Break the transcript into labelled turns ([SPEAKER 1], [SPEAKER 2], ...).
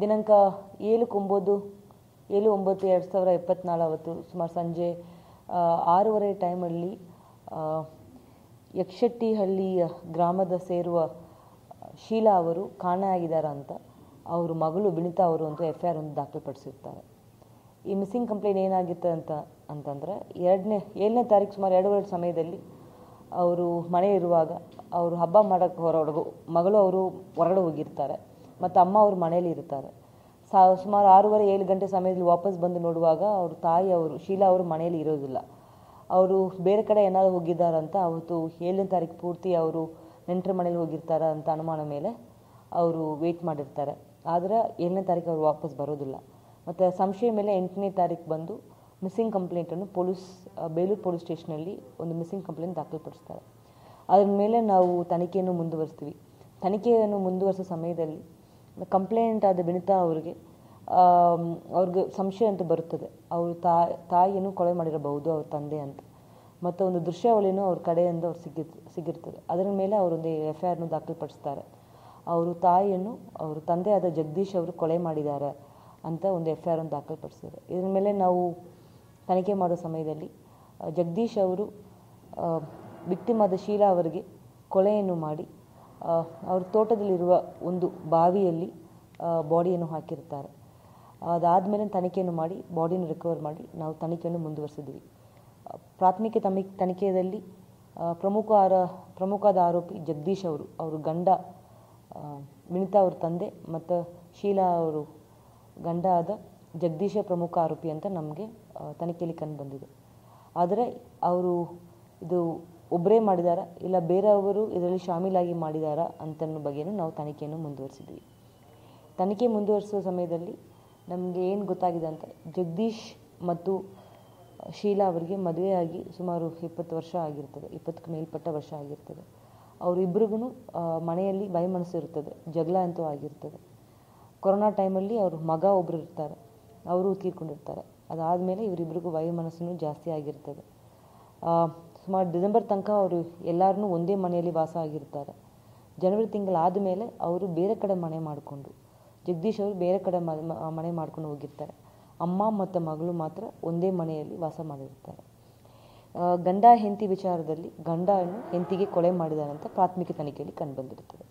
[SPEAKER 1] ದಿನಾಂಕ 7/9/2024 ಅವತ್ತು ಸುಮಾರು ಸಂಜೆ 6:30 ಟೈಮಲ್ಲಿ ಯಕ್ಷಟ್ಟಿಹಳ್ಳಿ ಗ್ರಾಮದ ಸೇರುವ ಶೀಲಾ ಅವರು ಕಾಣೆಯಾಗಿದ್ದಾರೆ ಅಂತ ಅವರು ಮಗಳು ವಿನಿತಾ ಅವರು ಒಂದು FIR ಒಂದು ದಾಖಲುಪಡಿಸಿರ್ತಾರೆ. ಈ ಮಿಸ್ಸಿಂಗ್ ಕಂಪ್ಲೇಂಟ್ ಏನಾಗಿತ್ತು ಅಂತಂದರೆ 7ನೇ ತಾರೀಕು ಸುಮಾರು 2 ಸಮಯದಲ್ಲಿ ಅವರು ಮನೆ ಇರುವಾಗ ಅವರು ಹಬ್ಬ ಮಾಡೋಕ್ಕೆ ಮಗಳು ಅವರು ಹೊರಗಡೆ ಹೋಗಿರ್ತಾರೆ ಮತ್ತು ಅಮ್ಮ ಅವರು ಮನೆಯಲ್ಲಿ ಇರ್ತಾರೆ. ಸುಮಾರು 6:30-7 ಗಂಟೆ ಸಮಯದಲ್ಲಿ ವಾಪಸ್ ಬಂದು ನೋಡುವಾಗ ಅವ್ರ ತಾಯಿ ಅವರು ಶೀಲಾ ಅವರು ಮನೆಯಲ್ಲಿ ಇರೋದಿಲ್ಲ. ಅವರು ಬೇರೆ ಕಡೆ ಏನಾದರೂ ಹೋಗಿದ್ದಾರಂತ ಅವತ್ತು 7ನೇ ತಾರೀಕು ಪೂರ್ತಿ ಅವರು ನೆಂಟರ ಮನೇಲಿ ಹೋಗಿರ್ತಾರೆ ಅಂತ ಅನುಮಾನ ಮೇಲೆ ಅವರು ವೆಯ್ಟ್ ಮಾಡಿರ್ತಾರೆ. ಆದರೆ 7ನೇ ತಾರೀಕು ಅವರು ವಾಪಸ್ ಬರೋದಿಲ್ಲ. ಮತ್ತು ಸಂಶಯ ಮೇಲೆ 8ನೇ ತಾರೀಕು ಬಂದು ಮಿಸ್ಸಿಂಗ್ ಕಂಪ್ಲೇಂಟನ್ನು ಬೇಲೂರು ಪೊಲೀಸ್ ಸ್ಟೇಷನಲ್ಲಿ ಒಂದು ಮಿಸ್ಸಿಂಗ್ ಕಂಪ್ಲೇಂಟ್ ದಾಖಲುಪಡಿಸ್ತಾರೆ. ಅದ್ರ ಮೇಲೆ ನಾವು ತನಿಖೆಯನ್ನು ಮುಂದುವರಿಸ್ತೀವಿ. ತನಿಖೆಯನ್ನು ಮುಂದುವರಿಸೋ ಸಮಯದಲ್ಲಿ ಕಂಪ್ಲೇಂಟ್ ಆದ ವಿನಿತಾ ಅವ್ರಿಗೆ ಸಂಶಯ ಅಂತ ಬರುತ್ತದೆ. ಅವರು ತಾಯಿಯನ್ನು ಕೊಲೆ ಮಾಡಿರಬಹುದು ಅವ್ರ ತಂದೆ ಅಂತ, ಮತ್ತು ಒಂದು ದೃಶ್ಯಾವಳಿನೂ ಅವ್ರ ಕಡೆಯಿಂದ ಅವ್ರು ಸಿಗಿರ್ತದೆ. ಅದರ ಮೇಲೆ ಅವರೊಂದು FIRನು ದಾಖಲುಪಡಿಸ್ತಾರೆ. ಅವರು ತಾಯಿಯನ್ನು ಅವ್ರ ತಂದೆ ಆದ ಜಗದೀಶ್ ಅವರು ಕೊಲೆ ಮಾಡಿದ್ದಾರೆ ಅಂತ ಒಂದು FIRನ್ನು ದಾಖಲುಪಡಿಸಿದ್ದಾರೆ. ಇದರ ಮೇಲೆ ನಾವು ತನಿಖೆ ಮಾಡೋ ಸಮಯದಲ್ಲಿ ಜಗದೀಶ್ ಅವರು ವಿಕ್ಟಿಮ್ ಆದ ಶೀಲಾ ಅವರಿಗೆ ಕೊಲೆಯನ್ನು ಮಾಡಿ ಅವ್ರ ತೋಟದಲ್ಲಿರುವ ಒಂದು ಬಾವಿಯಲ್ಲಿ ಬಾಡಿಯನ್ನು ಹಾಕಿರ್ತಾರೆ. ಅದಾದಮೇಲೆ ತನಿಖೆಯನ್ನು ಮಾಡಿ ಬಾಡಿಯನ್ನು ರಿಕವರ್ ಮಾಡಿ ನಾವು ತನಿಖೆಯನ್ನು ಮುಂದುವರಿಸಿದ್ವಿ. ಪ್ರಾಥಮಿಕ ತನಿಖೆಯಲ್ಲಿ ಪ್ರಮುಖವಾದ ಆರೋಪಿ ಜಗದೀಶ್ ಅವರು ಗಂಡ ವಿನಿತಾ ಅವ್ರ ತಂದೆ ಮತ್ತು ಶೀಲಾ ಅವರು ಗಂಡ ಆದ ಜಗದೀಶ ಪ್ರಮುಖ ಆರೋಪಿ ಅಂತ ನಮಗೆ ತನಿಖೆಯಲ್ಲಿ ಕಂಡು ಬಂದಿದೆ. ಆದರೆ ಅವರು ಇದು ಒಬ್ಬರೇ ಮಾಡಿದಾರಾ ಇಲ್ಲ ಬೇರೆಯವರು ಇದರಲ್ಲಿ ಶಾಮೀಲಾಗಿ ಮಾಡಿದಾರಾ ಅಂತನ್ನೋ ಬಗ್ಗೆಯೂ ನಾವು ತನಿಖೆಯನ್ನು ಮುಂದುವರಿಸಿದ್ವಿ. ತನಿಖೆ ಮುಂದುವರಿಸುವ ಸಮಯದಲ್ಲಿ ನಮಗೆ ಏನು ಗೊತ್ತಾಗಿದೆ ಅಂತ, ಜಗದೀಶ್ ಮತ್ತು ಶೀಲಾ ಅವರಿಗೆ ಮದುವೆಯಾಗಿ ಸುಮಾರು 20 ವರ್ಷ ಆಗಿರ್ತದೆ, 20ಕ್ಕೂ ಮೇಲ್ಪಟ್ಟ ವರ್ಷ ಆಗಿರ್ತದೆ. ಅವರಿಬ್ಬರಿಗೂ ಮನೆಯಲ್ಲಿ ವೈಮನಸ್ಸು ಇರ್ತದೆ, ಜಗಳ ಅಂತೂ ಆಗಿರ್ತದೆ. ಕೊರೋನಾ ಟೈಮಲ್ಲಿ ಅವ್ರ ಮಗ ಒಬ್ಬರು ಇರ್ತಾರೆ, ಅವರು ತೀರ್ಕೊಂಡಿರ್ತಾರೆ. ಅದಾದಮೇಲೆ ಇವರಿಬ್ಬರಿಗೂ ವೈಮನಸ್ಸು ಜಾಸ್ತಿ ಆಗಿರ್ತದೆ. ಸುಮಾರು ಡಿಸೆಂಬರ್ ತನಕ ಅವರು ಎಲ್ಲರೂ ಒಂದೇ ಮನೆಯಲ್ಲಿ ವಾಸ ಆಗಿರ್ತಾರೆ. ಜನವರಿ ತಿಂಗಳಾದ ಮೇಲೆ ಅವರು ಬೇರೆ ಕಡೆ ಮನೆ ಮಾಡಿಕೊಂಡು ಜಗದೀಶ್ ಅವರು ಬೇರೆ ಕಡೆ ಮನೆ ಮಾಡ್ಕೊಂಡು ಹೋಗಿರ್ತಾರೆ. ಅಮ್ಮ ಮತ್ತು ಮಗಳು ಮಾತ್ರ ಒಂದೇ ಮನೆಯಲ್ಲಿ ವಾಸ ಮಾಡಿರ್ತಾರೆ. ಗಂಡ ಹೆಂಡತಿ ವಿಚಾರದಲ್ಲಿ ಗಂಡನು ಹೆಂಡತಿಗೆ ಕೊಲೆ ಮಾಡಿದಾರಂತ ಪ್ರಾಥಮಿಕ ತನಿಖೆಯಲ್ಲಿ ಕಂಡುಬಂದಿರುತ್ತದೆ.